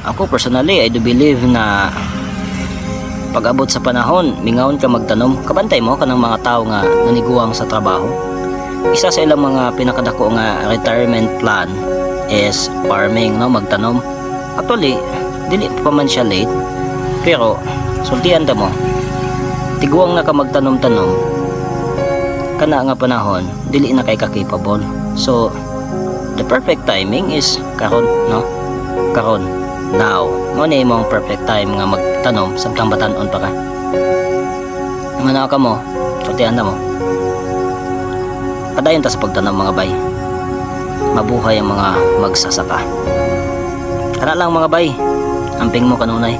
ako personally, I do believe na pag-abot sa panahon, mingawon ka magtanom, kabantay mo kanang mga tao nga naniguang sa trabaho. Isa sa ilang mga pinakadako nga retirement plan is farming, no, magtanom. Actually, dili pa man siya late, pero sultian ta mo, tiguang na ka magtanom-tanom, kana nga panahon, dili na kay ka capable. So, the perfect timing is karon, no? Karon, now. Mo ni imong perfect time nga magtanom samtang batan-on pa ka. Manaw ka mo, sultian ta mo. Padayon ta sa pagtanom mga bay. Mabuhay ang mga magsasaka. Tara lang mga bay, amping mo kanunay.